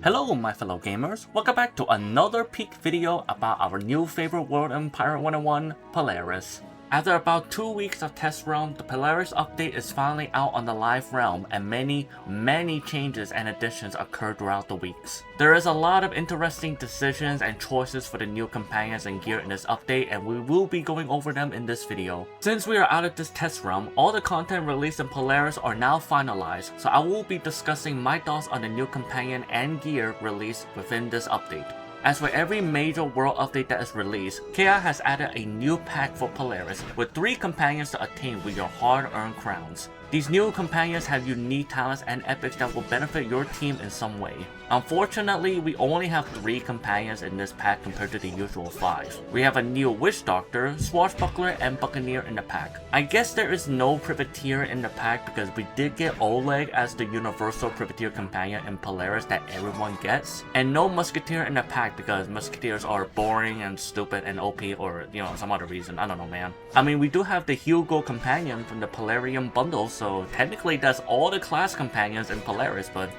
Hello my fellow gamers, welcome back to another peek video about our new favorite world in Pirate101, Polaris. After about 2 weeks of test realm, the Polaris update is finally out on the live realm and many changes and additions occurred throughout the weeks. There is a lot of interesting decisions and choices for the new companions and gear in this update, and we will be going over them in this video. Since we are out of this test realm, all the content released in Polaris are now finalized, so I will be discussing my thoughts on the new companion and gear released within this update. As for every major world update that is released, KI has added a new pack for Polaris with 3 companions to attain with your hard-earned crowns. These new companions have unique talents and epics that will benefit your team in some way. Unfortunately, we only have 3 companions in this pack compared to the usual 5. We have a new Witch Doctor, Swashbuckler, and Buccaneer in the pack. I guess there is no Privateer in the pack because we did get Oleg as the universal Privateer companion in Polaris that everyone gets, and no Musketeer in the pack because Musketeers are boring and stupid and OP or, some other reason. I don't know, man. I mean, we do have the Hugo companion from the Polarium bundle, so technically that's all the class companions in Polaris, but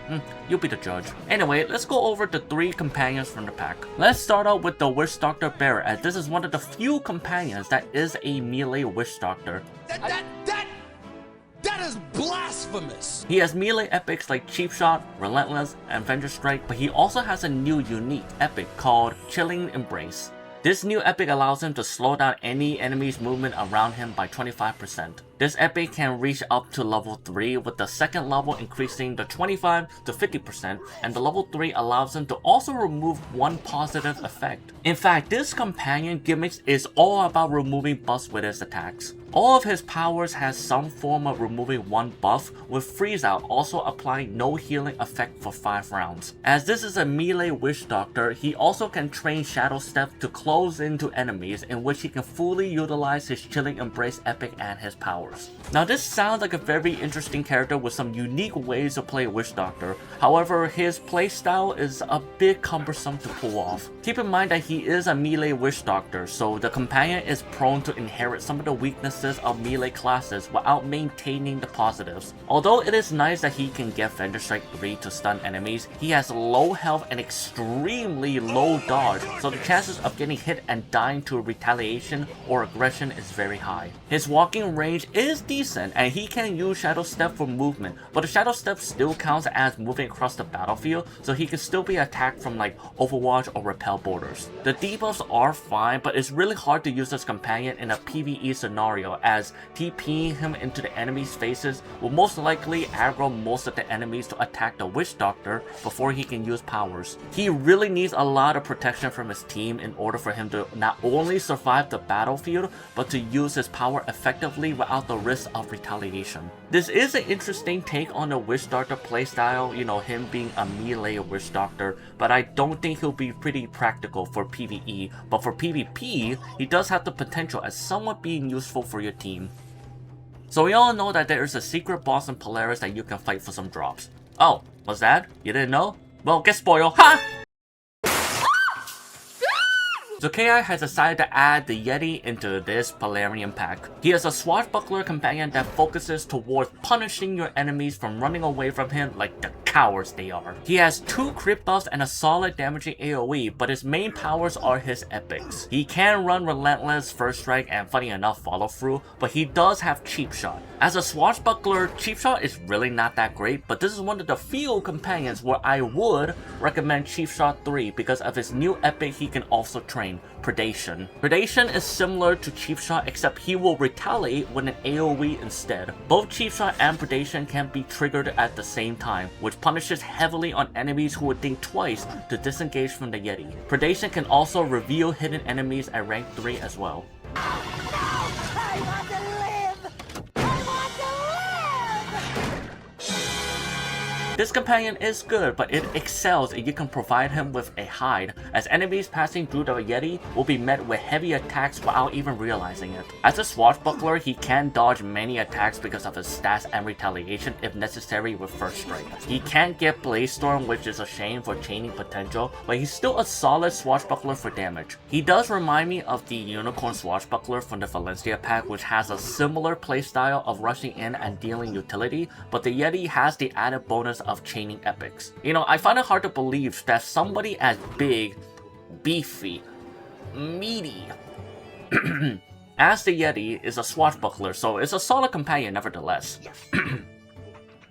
you'll be the judge. Anyway, let's go over the 3 companions from the pack. Let's start out with the Witch Doctor Bear, as this is one of the few companions that is a melee Witch Doctor. That is blasphemous! He has melee epics like Cheap Shot, Relentless, and Avenger Strike, but he also has a new unique epic called Chilling Embrace. This new epic allows him to slow down any enemy's movement around him by 25%. This epic can reach up to level 3, with the second level increasing the 25 to 50%, and the level 3 allows him to also remove one positive effect. In fact, this companion gimmick is all about removing buffs with his attacks. All of his powers has some form of removing one buff, with Freeze Out also applying no healing effect for 5 rounds. As this is a melee Witch Doctor, he also can train Shadow Step to close into enemies, in which he can fully utilize his Chilling Embrace epic and his powers. Now this sounds like a very interesting character with some unique ways to play Witch Doctor, however his playstyle is a bit cumbersome to pull off. Keep in mind that he is a melee Witch Doctor, so the companion is prone to inherit some of the weaknesses of melee classes without maintaining the positives. Although it is nice that he can get Avenger Strike 3 to stun enemies, he has low health and extremely low dodge, so the chances of getting hit and dying to retaliation or aggression is very high. His walking range is decent and he can use Shadow Step for movement, but the Shadow Step still counts as moving across the battlefield, so he can still be attacked from like Overwatch or Repel borders. The debuffs are fine, but it's really hard to use this companion in a PvE scenario, as TPing him into the enemy's faces will most likely aggro most of the enemies to attack the Witch Doctor before he can use powers. He really needs a lot of protection from his team in order for him to not only survive the battlefield, but to use his power effectively without the risk of retaliation. This is an interesting take on the Witch Doctor playstyle, him being a melee Witch Doctor, but I don't think he'll be pretty practical for PvE, but for PvP, he does have the potential as somewhat being useful for your team. So we all know that there is a secret boss in Polaris that you can fight for some drops. Oh, was that? You didn't know? Well, get spoiled, ha! So KI has decided to add the Yeti into this Polarium pack. He is a swashbuckler companion that focuses towards punishing your enemies from running away from him like the cowards they are. He has 2 crit buffs and a solid damaging AoE, but his main powers are his epics. He can run Relentless, First Strike, and funny enough follow through, but he does have Cheap Shot. As a swashbuckler, Cheap Shot is really not that great, but this is one of the few companions where I would recommend Cheap Shot 3 because of his new epic he can also train, Predation. Predation is similar to Cheap Shot, except he will retaliate with an AoE instead. Both Cheap Shot and Predation can be triggered at the same time, which punishes heavily on enemies who would think twice to disengage from the Yeti. Predation can also reveal hidden enemies at rank 3 as well. I want to live! I want to live! This companion is good, but it excels if you can provide him with a hide, as enemies passing through the Yeti will be met with heavy attacks without even realizing it. As a swashbuckler, he can dodge many attacks because of his stats and retaliation if necessary with First Strike. He can't get Blaze Storm, which is a shame for chaining potential, but he's still a solid swashbuckler for damage. He does remind me of the Unicorn swashbuckler from the Valencia pack, which has a similar playstyle of rushing in and dealing utility, but the Yeti has the added bonus of chaining epics. You know, I find it hard to believe that somebody as big, beefy, meaty as the Yeti is a swashbuckler, so it's a solid companion nevertheless.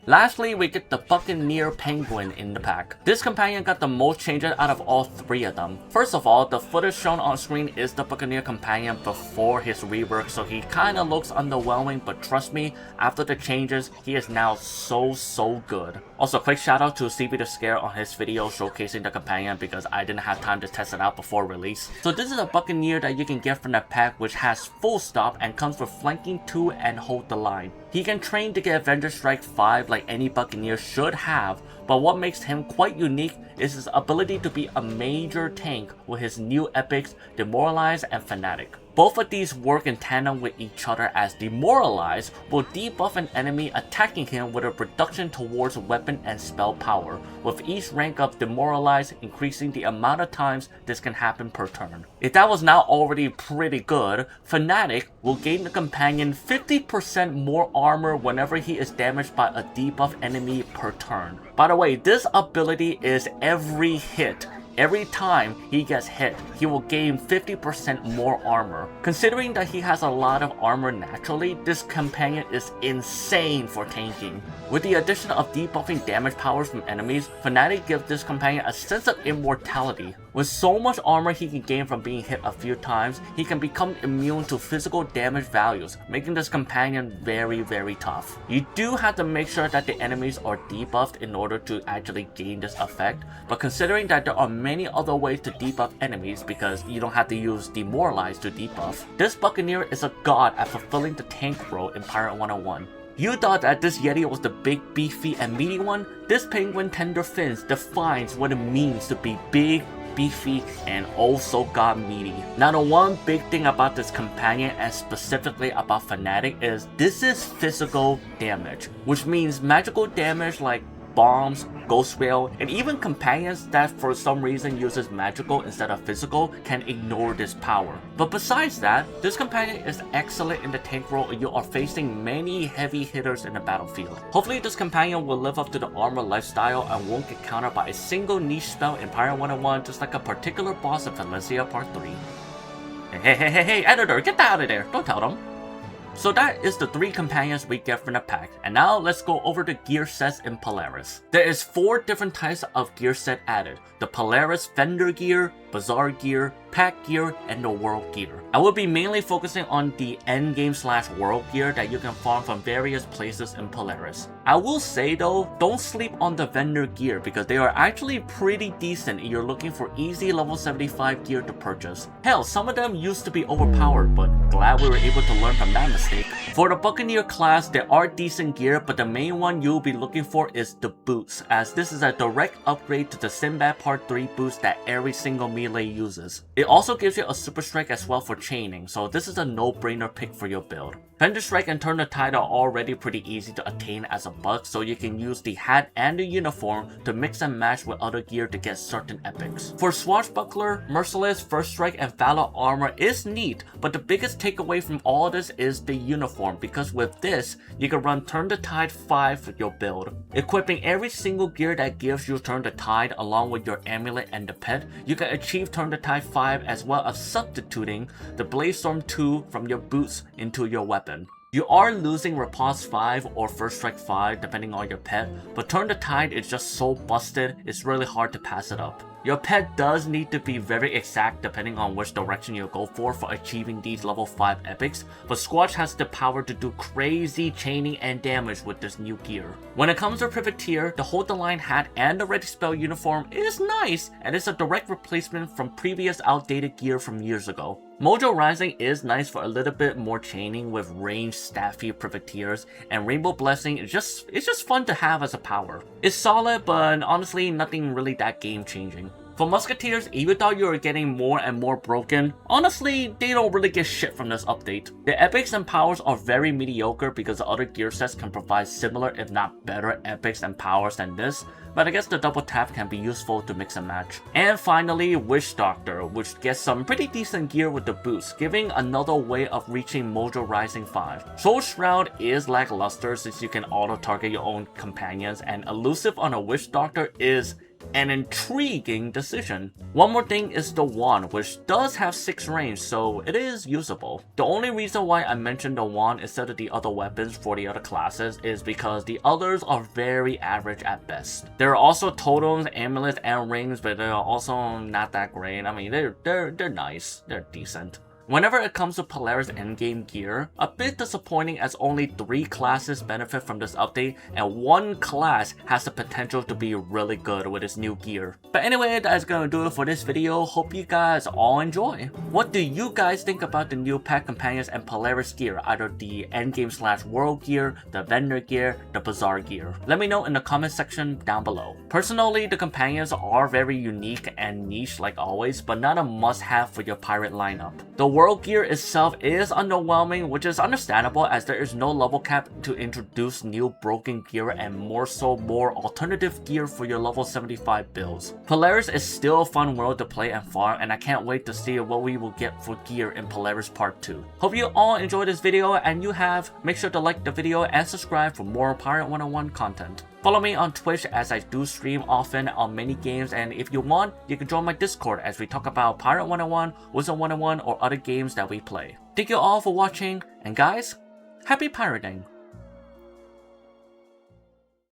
Lastly, we get the Buccaneer Penguin in the pack. This companion got the most changes out of all three of them. First of all, the footage shown on screen is the Buccaneer companion before his rework, so he kinda looks underwhelming, but trust me, after the changes, he is now so good. Also, quick shout out to CBtheScare on his video showcasing the companion because I didn't have time to test it out before release. So this is a Buccaneer that you can get from the pack, which has full stop and comes with flanking 2 and hold the line. He can train to get Avenger Strike 5 like any Buccaneer should have, but what makes him quite unique is his ability to be a major tank with his new epics Demoralize and Fanatic. Both of these work in tandem with each other, as Demoralize will debuff an enemy attacking him with a reduction towards weapon and spell power, with each rank of Demoralize increasing the amount of times this can happen per turn. If that was not already pretty good, Fanatic will gain the companion 50% more armor whenever he is damaged by a debuff enemy per turn. By the way, this ability is every hit. Every time he gets hit, he will gain 50% more armor. Considering that he has a lot of armor naturally, this companion is insane for tanking. With the addition of debuffing damage powers from enemies, Fanatic gives this companion a sense of immortality. With so much armor he can gain from being hit a few times, he can become immune to physical damage values, making this companion very tough. You do have to make sure that the enemies are debuffed in order to actually gain this effect, but considering that there are many other ways to debuff enemies because you don't have to use Demoralize to debuff, this Buccaneer is a god at fulfilling the tank role in Pirate 101. You thought that this Yeti was the big, beefy, and meaty one? This penguin tender fins defines what it means to be big, beefy, and also god meaty. Now the one big thing about this companion, and specifically about Fanatic, is this is physical damage, which means magical damage like bombs, ghost rail, and even companions that for some reason uses magical instead of physical can ignore this power. But besides that, this companion is excellent in the tank role and you are facing many heavy hitters in the battlefield. Hopefully this companion will live up to the armor lifestyle and won't get countered by a single niche spell in Pirate 101, just like a particular boss in Valencia Part 3. Hey, editor, get that out of there, don't tell them. So that is the 3 companions we get from the pack, and now let's go over the gear sets in Polaris. There is 4 different types of gear set added: the Polaris Vendor Gear, Bazaar Gear, Pack Gear, and the World Gear. I will be mainly focusing on the endgame / World Gear that you can farm from various places in Polaris. I will say though, don't sleep on the Vendor Gear because they are actually pretty decent if you're looking for easy level 75 gear to purchase. Hell, some of them used to be overpowered, but glad we were able to learn from that mistake. For the Buccaneer class, there are decent gear, but the main one you'll be looking for is the boots, as this is a direct upgrade to the Sinbad Part 3 boots that every single melee uses. It also gives you a Super Strike as well for chaining, so this is a no-brainer pick for your build. Vendor Strike and Turn the Tide are already pretty easy to attain as a buck, so you can use the hat and the uniform to mix and match with other gear to get certain epics. For Swashbuckler, Merciless, First Strike, and Valor armor is neat, but the biggest takeaway from all this is the uniform, because with this, you can run Turn the Tide 5 for your build. Equipping every single gear that gives you Turn the Tide along with your amulet and the pet, you can achieve Turn the Tide 5 as well as substituting the Bladestorm 2 from your boots into your weapon. You are losing Riposte 5 or First Strike 5 depending on your pet, but Turn the Tide is just so busted, it's really hard to pass it up. Your pet does need to be very exact depending on which direction you go for achieving these level 5 epics, but Squatch has the power to do crazy chaining and damage with this new gear. When it comes to Privateer, the Hold the Line hat and the Ready Spell uniform is nice, and it's a direct replacement from previous outdated gear from years ago. Mojo Rising is nice for a little bit more chaining with ranged staffy privateers, and Rainbow Blessing is just fun to have as a power. It's solid, but honestly nothing really that game changing. For Musketeers, if you thought you were getting more and more broken, honestly, they don't really get shit from this update. The epics and powers are very mediocre because the other gear sets can provide similar if not better epics and powers than this, but I guess the double tap can be useful to mix and match. And finally, Witch Doctor, which gets some pretty decent gear with the boost, giving another way of reaching Mojo Rising 5. Soul Shroud is lackluster since you can auto-target your own companions, and Elusive on a Witch Doctor is an intriguing decision. One more thing is the wand, which does have 6 range, so it is usable. The only reason why I mentioned the wand instead of the other weapons for the other classes is because the others are very average at best. There are also totems, amulets, and rings, but they're also not that great. I mean, they're nice, they're decent. Whenever it comes to Polaris endgame gear, a bit disappointing as only 3 classes benefit from this update and 1 class has the potential to be really good with its new gear. But anyway, that's gonna do it for this video. Hope you guys all enjoy. What do you guys think about the new pet companions and Polaris gear, either the endgame / world gear, the vendor gear, the bazaar gear? Let me know in the comment section down below. Personally, the companions are very unique and niche like always, but not a must-have for your pirate lineup. The world gear itself is underwhelming, which is understandable as there is no level cap to introduce new broken gear and more alternative gear for your level 75 builds. Polaris is still a fun world to play and farm, and I can't wait to see what we will get for gear in Polaris Part 2. Hope you all enjoyed this video, and you have. Make sure to like the video and subscribe for more Pirate 101 content. Follow me on Twitch as I do stream often on many games, and if you want, you can join my Discord as we talk about Pirate 101, Wizard 101, or other games that we play. Thank you all for watching, and guys, happy pirating!